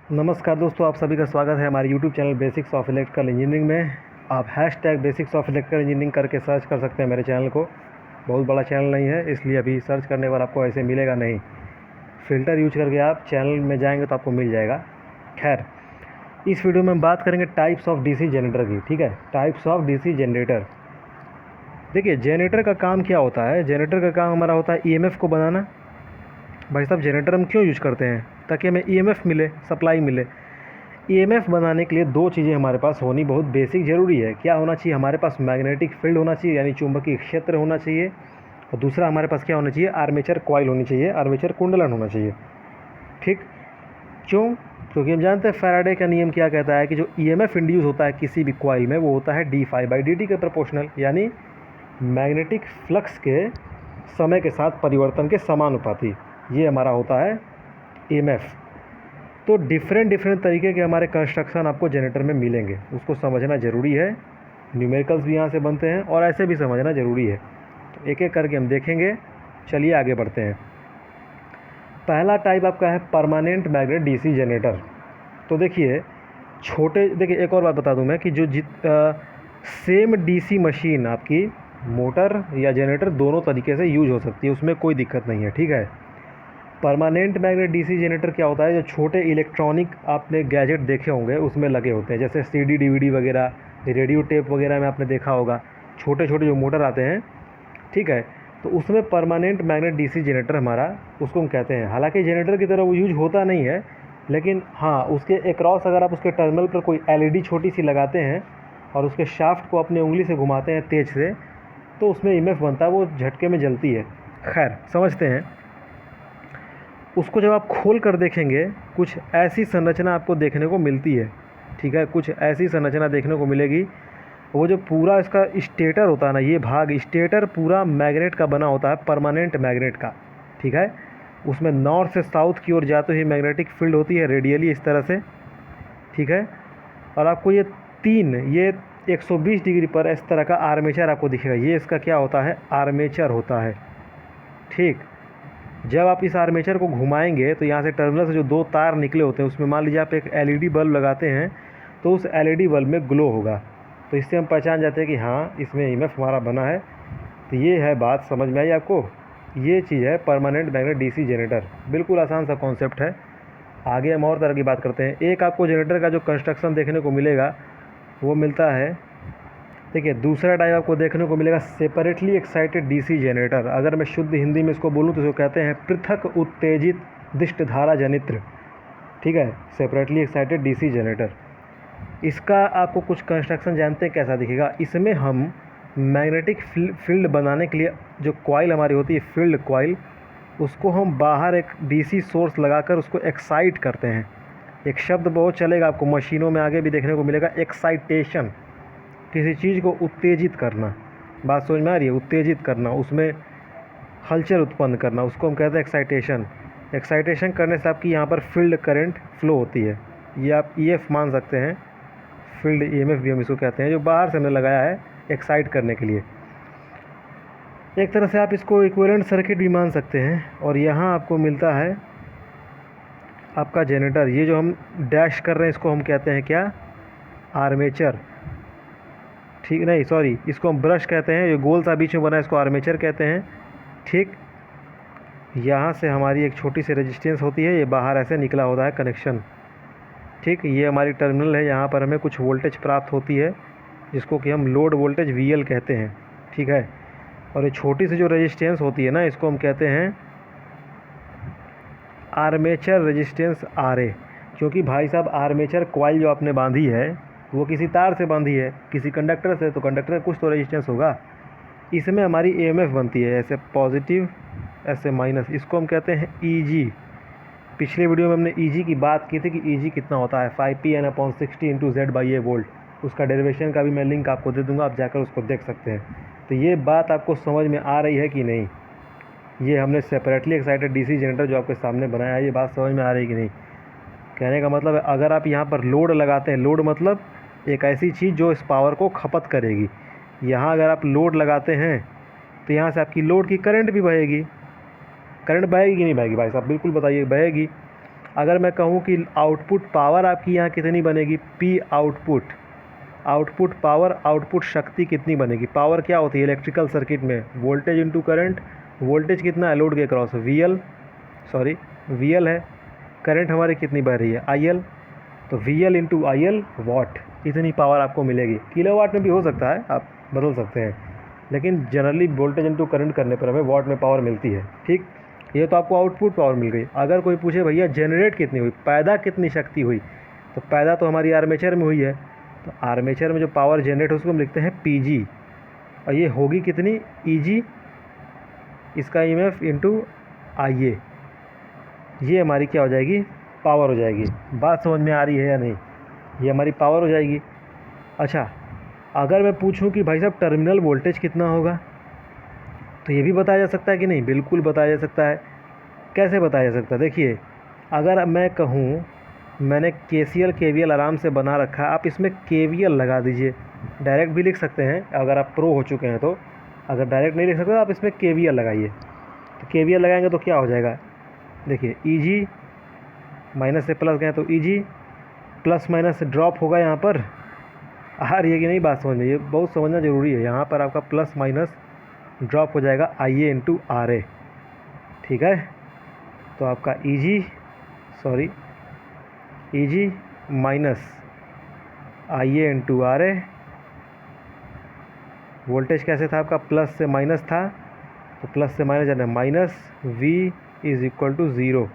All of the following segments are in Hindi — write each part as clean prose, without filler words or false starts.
नमस्कार दोस्तों, आप सभी का स्वागत है हमारे YouTube channel basics of electrical engineering में। आप hashtag basics of electrical engineering करके सर्च कर सकते हैं मेरे चैनल को। बहुत बड़ा चैनल नहीं है, इसलिए अभी सर्च करने पर आपको ऐसे मिलेगा नहीं। फ़िल्टर यूज करके आप चैनल में जाएंगे तो आपको मिल जाएगा। खैर, इस वीडियो में हम बात करेंगे टाइप्स ऑफ DC जनरेटर की। ठीक है, टाइप्स ऑफ DC जनरेटर। देखिए, जनरेटर का काम क्या होता है। जनरेटर का काम हमारा होता है EMF को बनाना। भाई साहब, जनरेटर हम क्यों यूज करते हैं? ताकि हमें EMF मिले, सप्लाई मिले। EMF बनाने के लिए दो चीज़ें हमारे पास होनी बहुत बेसिक ज़रूरी है। क्या होना चाहिए? हमारे पास मैग्नेटिक फील्ड होना चाहिए, यानी चुंबकीय क्षेत्र होना चाहिए। और दूसरा हमारे पास क्या होना चाहिए? आर्मेचर कॉइल होनी चाहिए, आर्मेचर कुंडलन होना चाहिए। ठीक, क्यों? क्योंकि हम जानते हैं फैराडे का नियम क्या कहता है कि जो EMF इंड्यूस होता है किसी भी कॉइल में, वो होता है d∅dt के प्रोपोर्शनल, यानी मैग्नेटिक फ्लक्स के समय के साथ परिवर्तन के समानुपाती। ये हमारा होता है EMF। तो डिफरेंट तरीके के हमारे कंस्ट्रक्शन आपको जनरेटर में मिलेंगे, उसको समझना ज़रूरी है। न्यूमेरिकल्स भी यहाँ से बनते हैं और ऐसे भी समझना ज़रूरी है। तो एक एक करके हम देखेंगे। चलिए आगे बढ़ते हैं। पहला टाइप आपका है परमानेंट मैग्नेट DC जनरेटर। तो देखिए एक और बात बता दूं मैं कि जो सेम DC मशीन आपकी मोटर या जनरेटर दोनों तरीके से यूज हो सकती है, उसमें कोई दिक्कत नहीं है। ठीक है, परमानेंट मैग्नेट DC जनरेटर क्या होता है? जो छोटे इलेक्ट्रॉनिक आपने गैजेट देखे होंगे उसमें लगे होते हैं, जैसे CD DVD वगैरह, रेडियो टेप वगैरह में आपने देखा होगा, छोटे छोटे जो मोटर आते हैं। ठीक है, तो उसमें परमानेंट मैग्नेट DC जनरेटर हमारा उसको हम कहते हैं। हालांकि जनरेटर की तरह वो यूज होता नहीं है, लेकिन हाँ, उसके एक्रॉस अगर आप उसके टर्मिनल पर कोई LED छोटी सी लगाते हैं और उसके शाफ्ट को अपने उंगली से घुमाते हैं तेज से, तो उसमें EMF बनता है, वो झटके में जलती है। खैर, समझते हैं। उसको जब आप खोल कर देखेंगे, कुछ ऐसी संरचना आपको देखने को मिलती है। ठीक है, कुछ ऐसी संरचना देखने को मिलेगी। वो जो पूरा इसका स्टेटर होता है ना, ये भाग स्टेटर पूरा मैग्नेट का बना होता है, परमानेंट मैग्नेट का। ठीक है, उसमें नॉर्थ से साउथ की ओर जाते हुए मैग्नेटिक फील्ड होती है रेडियली इस तरह से। ठीक है, और आपको ये 120 डिग्री पर इस तरह का आर्मेचर आपको दिखेगा। ये इसका क्या होता है? आर्मेचर होता है। ठीक, जब आप इस आर्मेचर को घुमाएंगे तो यहाँ से टर्मिनल से जो दो तार निकले होते हैं, उसमें मान लीजिए आप एक LED बल्ब लगाते हैं, तो उस LED बल्ब में ग्लो होगा। तो इससे हम पहचान जाते हैं कि हाँ, इसमें EMF हमारा बना है। तो ये है बात, समझ में आई आपको? ये चीज़ है परमानेंट मैग्नेट DC जनरेटर। बिल्कुल आसान सा कॉन्सेप्ट है। आगे हम और तरह की बात करते हैं। एक आपको जनरेटर का जो कंस्ट्रक्शन देखने को मिलेगा वो मिलता है, देखिए, दूसरा टाइप आपको देखने को मिलेगा सेपरेटली एक्साइटेड DC जनरेटर। अगर मैं शुद्ध हिंदी में इसको बोलूँ तो इसको कहते हैं पृथक उत्तेजित दिष्ट धारा जनित्र। ठीक है, सेपरेटली एक्साइटेड DC जनरेटर। इसका आपको कुछ कंस्ट्रक्शन जानते हैं कैसा दिखेगा? इसमें हम मैग्नेटिक फील्ड बनाने के लिए जो कॉइल हमारी होती है, फील्ड कॉइल, उसको हम बाहर एक DC सोर्स लगाकर उसको एक्साइट करते हैं। एक शब्द बहुत चलेगा आपको मशीनों में आगे भी देखने को मिलेगा, एक्साइटेशन। किसी चीज़ को उत्तेजित करना। बात समझ में आ रही है? उत्तेजित करना, उसमें हलचल उत्पन्न करना, उसको हम कहते हैं एक्साइटेशन। एक्साइटेशन करने से आपकी यहाँ पर फील्ड करंट फ्लो होती है। ये आप EF मान सकते हैं, फील्ड EMF भी हम इसको कहते हैं, जो बाहर से हमने लगाया है एक्साइट करने के लिए। एक तरह से आप इसको इक्विवेलेंट सर्किट भी मान सकते हैं। और यहाँ आपको मिलता है आपका जनरेटर। ये जो हम डैश कर रहे हैं इसको हम कहते हैं क्या? आर्मेचर। ठीक, नहीं सॉरी, इसको हम ब्रश कहते हैं। ये गोल सा बीच में बना है, इसको आर्मेचर कहते हैं। ठीक, यहाँ से हमारी एक छोटी सी रेजिस्टेंस होती है, ये बाहर ऐसे निकला होता है कनेक्शन। ठीक, ये हमारी टर्मिनल है, यहाँ पर हमें कुछ वोल्टेज प्राप्त होती है जिसको कि हम लोड वोल्टेज VL कहते हैं। ठीक है, और ये छोटी सी जो रेजिस्टेंस होती है ना, इसको हम कहते हैं आर्मेचर रेजिस्टेंस RA। क्योंकि भाई साहब, आर्मेचर कॉइल जो आपने बांधी है वो किसी तार से बांधी है, किसी कंडक्टर से, तो कंडक्टर का कुछ तो रेजिस्टेंस होगा। इसमें हमारी EMF बनती है, ऐसे पॉजिटिव, ऐसे माइनस। इसको हम कहते हैं EG। पिछले वीडियो में हमने EG की बात की थी कि EG कितना होता है, 5Pn/60 × Z/A वोल्ट। उसका डेरिवेशन का भी मैं लिंक आपको दे दूंगा, आप जाकर उसको देख सकते हैं। तो ये बात आपको समझ में आ रही है कि नहीं? ये हमने सेपरेटली एक्साइटेड DC जनरेटर जो आपके सामने बनाया है, ये बात समझ में आ रही है कि नहीं? कहने का मतलब है, अगर आप यहाँ पर लोड लगाते हैं, लोड मतलब एक ऐसी चीज़ जो इस पावर को खपत करेगी। यहाँ अगर आप लोड लगाते हैं तो यहाँ से आपकी लोड की करंट भी बहेगी। करंट बहेगी कि नहीं बहेगी भाई साहब? बिल्कुल बताइए, बहेगी। अगर मैं कहूँ कि आउटपुट पावर आपकी यहाँ कितनी बनेगी, P output, output power, output शक्ति कितनी बनेगी। पावर क्या होती है इलेक्ट्रिकल सर्किट में, वोल्टेज इंटू करंट। वोल्टेज कितना है लोड के क्रॉस, वी एल है। करंट हमारी कितनी बह रही है, आई एल, तो V L into I L watt, इतनी पावर आपको मिलेगी। किलोवाट में भी हो सकता है, आप बदल सकते हैं, लेकिन जनरली वोल्टेज इंटू करंट करने पर हमें वाट में पावर मिलती है। ठीक, ये तो आपको आउटपुट पावर मिल गई। अगर कोई पूछे भैया जनरेट कितनी हुई, पैदा कितनी शक्ति हुई, तो पैदा तो हमारी आर्मेचर में हुई है, तो आर्मेचर में जो पावर जनरेट है उसको हम लिखते हैं पी जी, और ये होगी कितनी, ई जी, इसका ई एम एफ इंटू आई ए, ये हमारी क्या हो जाएगी, पावर हो जाएगी। बात समझ में आ रही है या नहीं, ये हमारी पावर हो जाएगी। अच्छा, अगर मैं पूछूं कि भाई साहब टर्मिनल वोल्टेज कितना होगा, तो ये भी बताया जा सकता है कि नहीं, बिल्कुल बताया जा सकता है। कैसे बताया जा सकता है, देखिए अगर मैं कहूँ, मैंने KCL KVL आराम से बना रखा है, आप इसमें KVL लगा दीजिए, डायरेक्ट भी लिख सकते हैं अगर आप प्रो हो चुके हैं तो। अगर डायरेक्ट नहीं लिख सकते तो आप इसमें KVL लगाइए, तो KVL लगाएंगे तो क्या हो जाएगा, देखिए ई जी, माइनस से प्लस गए तो ई जी, प्लस माइनस ड्रॉप होगा यहाँ पर, आ रही है कि नहीं बात समझ में, ये बहुत समझना ज़रूरी है। यहाँ पर आपका प्लस माइनस ड्रॉप हो जाएगा आई ए इंटू आर ए, ठीक है। तो आपका E G minus I A into R A, voltage कैसे था आपका, प्लस से माइनस था, तो प्लस से माइनस जाना, minus V is equal to zero.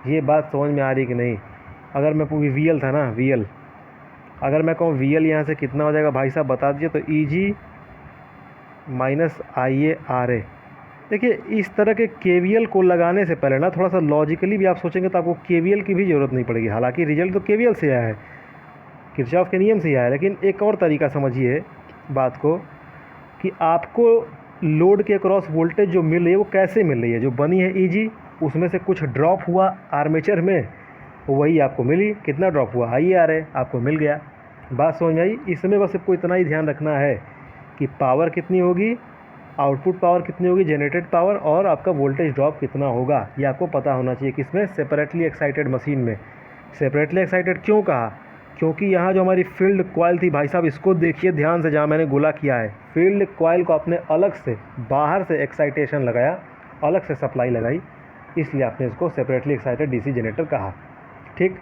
ये बात समझ में आ रही कि नहीं। अगर मैं वी एल था ना, वी एल, अगर मैं कहूँ वी एल यहाँ से कितना हो जाएगा भाई साहब बता दीजिए, तो ई G minus I A R A. देखिए इस तरह के KVL को लगाने से पहले ना थोड़ा सा लॉजिकली भी आप सोचेंगे तो आपको KVL की भी ज़रूरत नहीं पड़ेगी। हालांकि रिजल्ट तो KVL से आया है, किरचॉफ के नियम से आया है, लेकिन एक और तरीका समझिए बात को, कि आपको लोड के क्रॉस वोल्टेज जो मिल रही है वो कैसे मिल रही है। जो बनी है EG, उसमें से कुछ ड्रॉप हुआ आर्मेचर में, वही आपको मिली। कितना ड्रॉप हुआ, IARA आपको मिल गया। बात समझ में आई। इसमें बस आपको इतना ही ध्यान रखना है कि पावर कितनी होगी, आउटपुट पावर कितनी होगी, जनरेटेड पावर, और आपका वोल्टेज ड्रॉप कितना होगा, ये आपको पता होना चाहिए। किसमें, सेपरेटली एक्साइटेड मशीन में। सेपरेटली एक्साइटेड क्यों कहा, क्योंकि यहाँ जो हमारी फील्ड कॉइल थी भाई साहब, इसको देखिए ध्यान से, जहाँ मैंने गोला किया है, फील्ड कॉइल को आपने अलग से बाहर से एक्साइटेशन लगाया, अलग से सप्लाई लगाई, इसलिए आपने इसको सेपरेटली एक्साइटेड डीसी जनरेटर कहा। ठीक,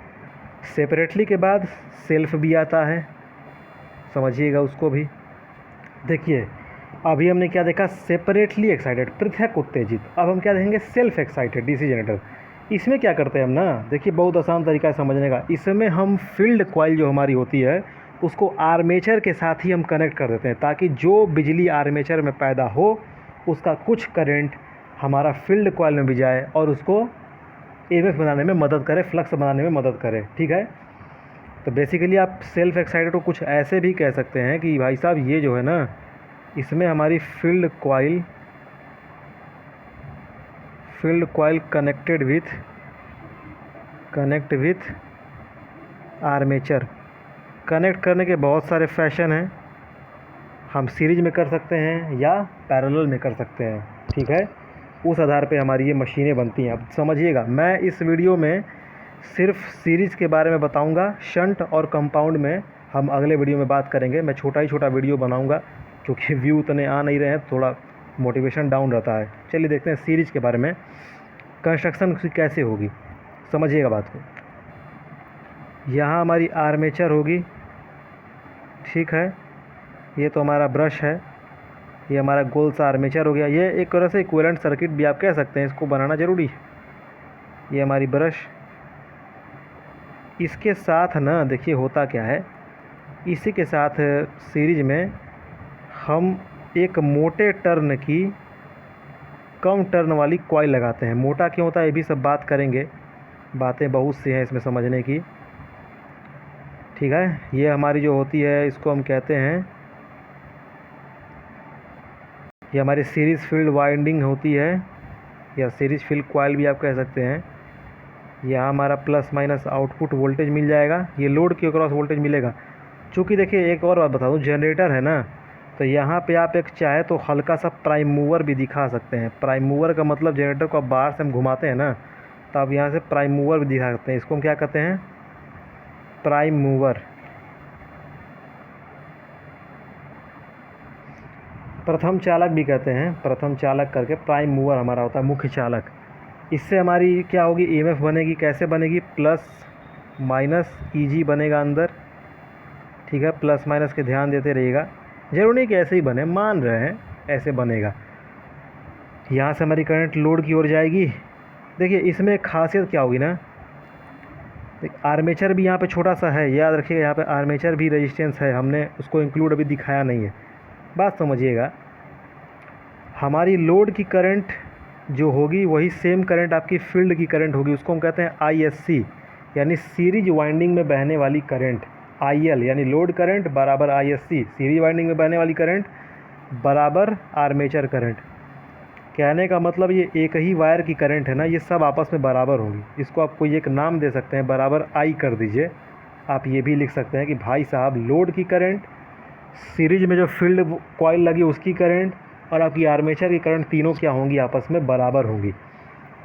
सेपरेटली के बाद सेल्फ भी आता है, समझिएगा उसको भी। देखिए अभी हमने क्या देखा, सेपरेटली एक्साइटेड, पृथक उत्तेजित। अब हम क्या देखेंगे, सेल्फ एक्साइटेड डीसी जनरेटर। इसमें क्या करते हैं हम ना, देखिए बहुत आसान तरीका है समझने का। इसमें हम फील्ड कॉइल जो हमारी होती है उसको आर्मेचर के साथ ही हम कनेक्ट कर देते हैं, ताकि जो बिजली आर्मेचर में पैदा हो उसका कुछ करंट हमारा फील्ड कॉइल में भी जाए और उसको EMF बनाने में मदद करे, फ्लक्स बनाने में मदद करे। ठीक है, तो बेसिकली आप सेल्फ एक्साइटेड को कुछ ऐसे भी कह सकते हैं कि भाई साहब ये जो है ना, इसमें हमारी field coil connect with armature. Connect करने के बहुत सारे फैशन हैं, हम सीरीज में कर सकते हैं या पैरेलल में कर सकते हैं। ठीक है, उस आधार पे हमारी ये मशीनें बनती हैं। अब समझिएगा, मैं इस वीडियो में सिर्फ सीरीज़ के बारे में बताऊंगा, शंट और कंपाउंड में हम अगले वीडियो में बात करेंगे। मैं छोटा ही छोटा वीडियो बनाऊंगा क्योंकि व्यू उतने आ नहीं रहे हैं, थोड़ा मोटिवेशन डाउन रहता है। चलिए देखते हैं सीरीज़ के बारे में, कंस्ट्रक्शन उसकी कैसे होगी, समझिएगा बात को। यहाँ हमारी आर्मेचर होगी, ठीक है, ये तो हमारा ब्रश है, ये हमारा गोल सा आर्मेचर हो गया। ये एक तरह से इक्विवेलेंट सर्किट भी आप कह सकते हैं, इसको बनाना ज़रूरी है। ये हमारी ब्रश, इसके साथ ना देखिए होता क्या है, इसी के साथ सीरीज में हम एक मोटे टर्न की कम टर्न वाली कॉइल लगाते हैं। मोटा क्यों होता है ये भी सब बात करेंगे, बातें बहुत सी हैं इसमें समझने की। ठीक है, ये हमारी जो होती है इसको हम कहते हैं, ये हमारी सीरीज़ फील्ड वाइंडिंग होती है या सीरीज़ फील्ड कॉइल भी आप कह सकते हैं। यहाँ हमारा प्लस माइनस आउटपुट वोल्टेज मिल जाएगा, ये लोड के अक्रॉस वोल्टेज मिलेगा। चूँकि देखिए एक और बात बता दूँ, जनरेटर है ना, तो यहाँ पे आप एक चाहे तो हल्का सा प्राइम मूवर भी दिखा सकते हैं। प्राइम मूवर का मतलब जनरेटर को आप बाहर से हम घुमाते हैं ना, तो आप यहाँ से प्राइम मूवर भी दिखा सकते हैं। इसको हम क्या कहते हैं, प्राइम मूवर। प्रथम चालक भी कहते हैं, प्रथम चालक करके प्राइम मूवर हमारा होता है मुख्य चालक। इससे हमारी क्या होगी, ईएमएफ बनेगी। कैसे बनेगी, प्लस माइनस ईजी बनेगा अंदर, ठीक है। प्लस माइनस के ध्यान देते रहिएगा, जरूरी नहीं कि ऐसे ही बने, मान रहे हैं ऐसे बनेगा। यहाँ से हमारी करंट लोड की ओर जाएगी। देखिए इसमें खासियत क्या होगी ना, आर्मेचर भी यहाँ पे छोटा सा है, याद रखिएगा यहाँ पे आर्मेचर भी रेजिस्टेंस है, हमने उसको इंक्लूड अभी दिखाया नहीं है। बात समझिएगा, हमारी लोड की करंट जो होगी वही सेम करंट आपकी फील्ड की करंट होगी। उसको हम कहते हैं आईएससी, यानी सीरीज वाइंडिंग में बहने वाली करंट। आईएल यानी लोड करंट बराबर आईएससी, सीरीज वाइंडिंग में बहने वाली करंट बराबर आर्मेचर करंट। कहने का मतलब ये एक ही वायर की करंट है ना, ये सब आपस में बराबर होंगी। इसको आप कोई एक नाम दे सकते हैं, बराबर आई कर दीजिए। आप ये भी लिख सकते हैं कि भाई साहब लोड की करंट, सीरीज में जो फील्ड कॉइल लगी उसकी करंट और आपकी आर्मेचर की करंट, तीनों क्या होंगी, आपस में बराबर होंगी।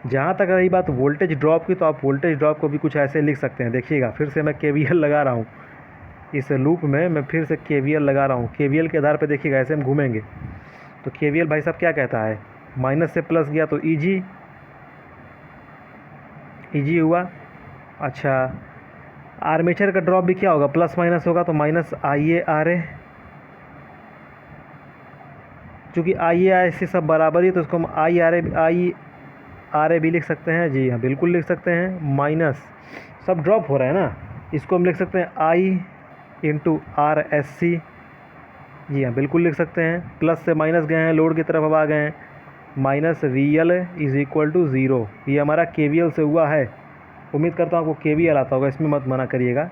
जहाँ तक रही बात वोल्टेज ड्रॉप की, तो आप वोल्टेज ड्रॉप को भी कुछ ऐसे लिख सकते हैं। देखिएगा फिर से मैं केवीएल लगा रहा हूँ, इस लूप में मैं फिर से केवीएल लगा रहा हूँ। केवीएल के आधार पर देखिएगा ऐसे हम घूमेंगे तो केवीएल भाई साहब क्या कहता है, माइनस से प्लस गया तो ईजी, ईजी हुआ। अच्छा, आर्मेचर का ड्रॉप भी क्या होगा, प्लस माइनस होगा तो minus I A R A. चूँकि आई ए आर से सब बराबर ही, तो इसको हम आई आर ए भी लिख सकते हैं। जी हाँ, बिल्कुल लिख सकते हैं। माइनस सब ड्रॉप हो रहा है ना, इसको हम लिख सकते हैं आई इंटू आर एस सी। जी हाँ, बिल्कुल लिख सकते हैं। प्लस से माइनस गए हैं, लोड की तरफ अब आ गए हैं। Minus V L is equal to zero. ये हमारा के वी एल से हुआ है। उम्मीद करता हूँ आपको के वी एल आता होगा, इसमें मत मना करिएगा।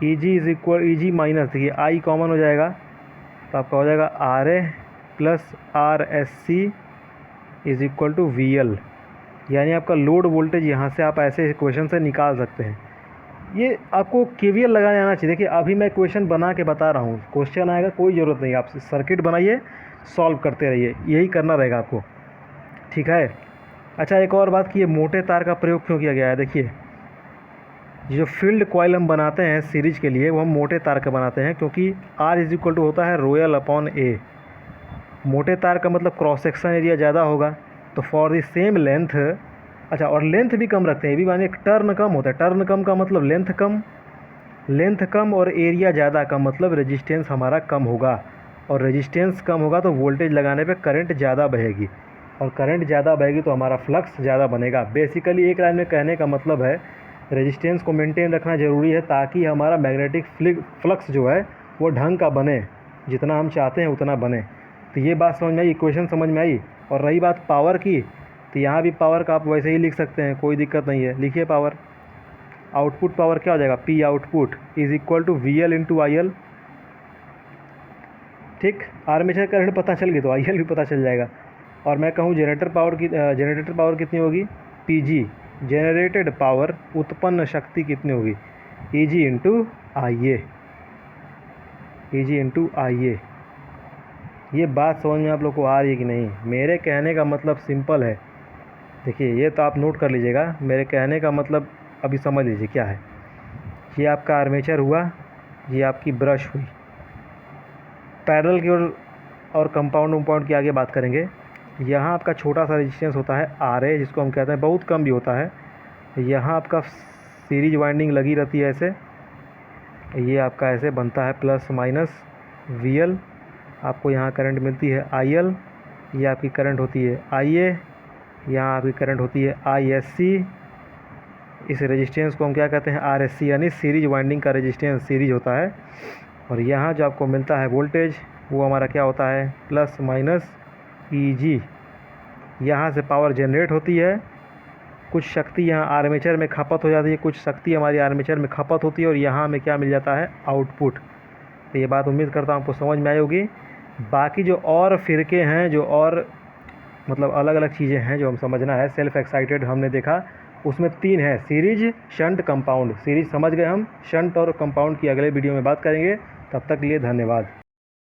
E G is equal, E G minus, देखिए आई कॉमन हो जाएगा तो आपका हो जाएगा R A plus R S C is equal to V L. यानी आपका लोड वोल्टेज यहाँ से आप ऐसे इक्वेशन से निकाल सकते हैं। ये आपको केवीएल लगाने आना चाहिए। देखिए अभी मैं क्वेश्चन बना के बता रहा हूँ, क्वेश्चन आएगा कोई ज़रूरत नहीं, आप सर्किट बनाइए, सॉल्व करते रहिए, यही करना रहेगा आपको, ठीक है। अच्छा, एक और बात कि ये मोटे तार का प्रयोग क्यों किया गया है। देखिए जो फील्ड कॉइल हम बनाते हैं सीरीज के लिए, वो हम मोटे तार का बनाते हैं, क्योंकि आर इज इक्वल टू होता है रोयल अपॉन ए। मोटे तार का मतलब क्रॉस सेक्शन एरिया ज़्यादा होगा, तो फॉर द सेम लेंथ, अच्छा और लेंथ भी कम रखते हैं, ये भी मानिए टर्न कम होता है। टर्न कम का मतलब लेंथ कम, लेंथ कम और एरिया ज़्यादा का मतलब रेजिस्टेंस हमारा कम होगा, और रेजिस्टेंस कम होगा तो वोल्टेज लगाने पे करंट ज़्यादा बहेगी, और करंट ज़्यादा बहेगी तो हमारा फ्लक्स ज़्यादा बनेगा। बेसिकली एक लाइन में कहने का मतलब है रेजिस्टेंस को मेंटेन रखना ज़रूरी है, ताकि हमारा मैग्नेटिक फ्लक्स जो है वो ढंग का बने, जितना हम चाहते हैं उतना बने। तो ये बात समझ में आई, इक्वेशन समझ में आई। और रही बात पावर की, तो यहाँ भी पावर का आप वैसे ही लिख सकते हैं, कोई दिक्कत नहीं है। लिखिए पावर, आउटपुट पावर क्या हो जाएगा, P output is equal to V L into I L. ठीक, आर्मेचर करंट पता चल गई तो आई एल भी पता चल जाएगा। और मैं कहूँ जनरेटर पावर कितनी होगी, पी जी, जनरेटेड पावर, उत्पन्न शक्ति कितनी होगी, ई जी इंटू आई ए, ई जी इंटू आई ए। ये बात समझ में आप लोग को आ रही है कि नहीं। मेरे कहने का मतलब सिंपल है। देखिए ये तो आप नोट कर लीजिएगा, मेरे कहने का मतलब अभी समझ लीजिए क्या है। ये आपका आर्मेचर हुआ, ये आपकी ब्रश हुई। पैरेलल की ओर और कंपाउंड की आगे बात करेंगे। यहाँ आपका छोटा सा रेजिस्टेंस होता है आर ए, जिसको हम कहते हैं, बहुत कम भी होता है। यहाँ आपका सीरीज वाइंडिंग लगी रहती है ऐसे, ये आपका ऐसे बनता है प्लस माइनस वी एल। आपको यहाँ करंट मिलती है आई एल, ये आपकी करंट होती है आई ए, यहाँ आपकी करंट होती है आई एस सी। इस रेजिस्टेंस को हम क्या कहते हैं, आर एस सी, यानी सीरीज वाइंडिंग का रेजिस्टेंस सीरीज होता है। और यहाँ जो आपको मिलता है वोल्टेज, वो हमारा क्या होता है, प्लस माइनस ई जी। यहाँ से पावर जनरेट होती है, कुछ शक्ति यहाँ आर्मेचर में खपत हो जाती है, कुछ शक्ति हमारी आर्मेचर में खपत होती है, और यहाँ हमें क्या मिल जाता है, आउटपुट। तो ये बात उम्मीद करता हूँ आपको समझ में आई होगी। बाकी जो और फ़िरके हैं, जो और मतलब अलग अलग चीज़ें हैं जो हम समझना है, सेल्फ एक्साइटेड हमने देखा, उसमें 3 है, सीरीज, शंट, कंपाउंड। सीरीज समझ गए हम, शंट और कंपाउंड की अगले वीडियो में बात करेंगे। तब तक के लिए धन्यवाद।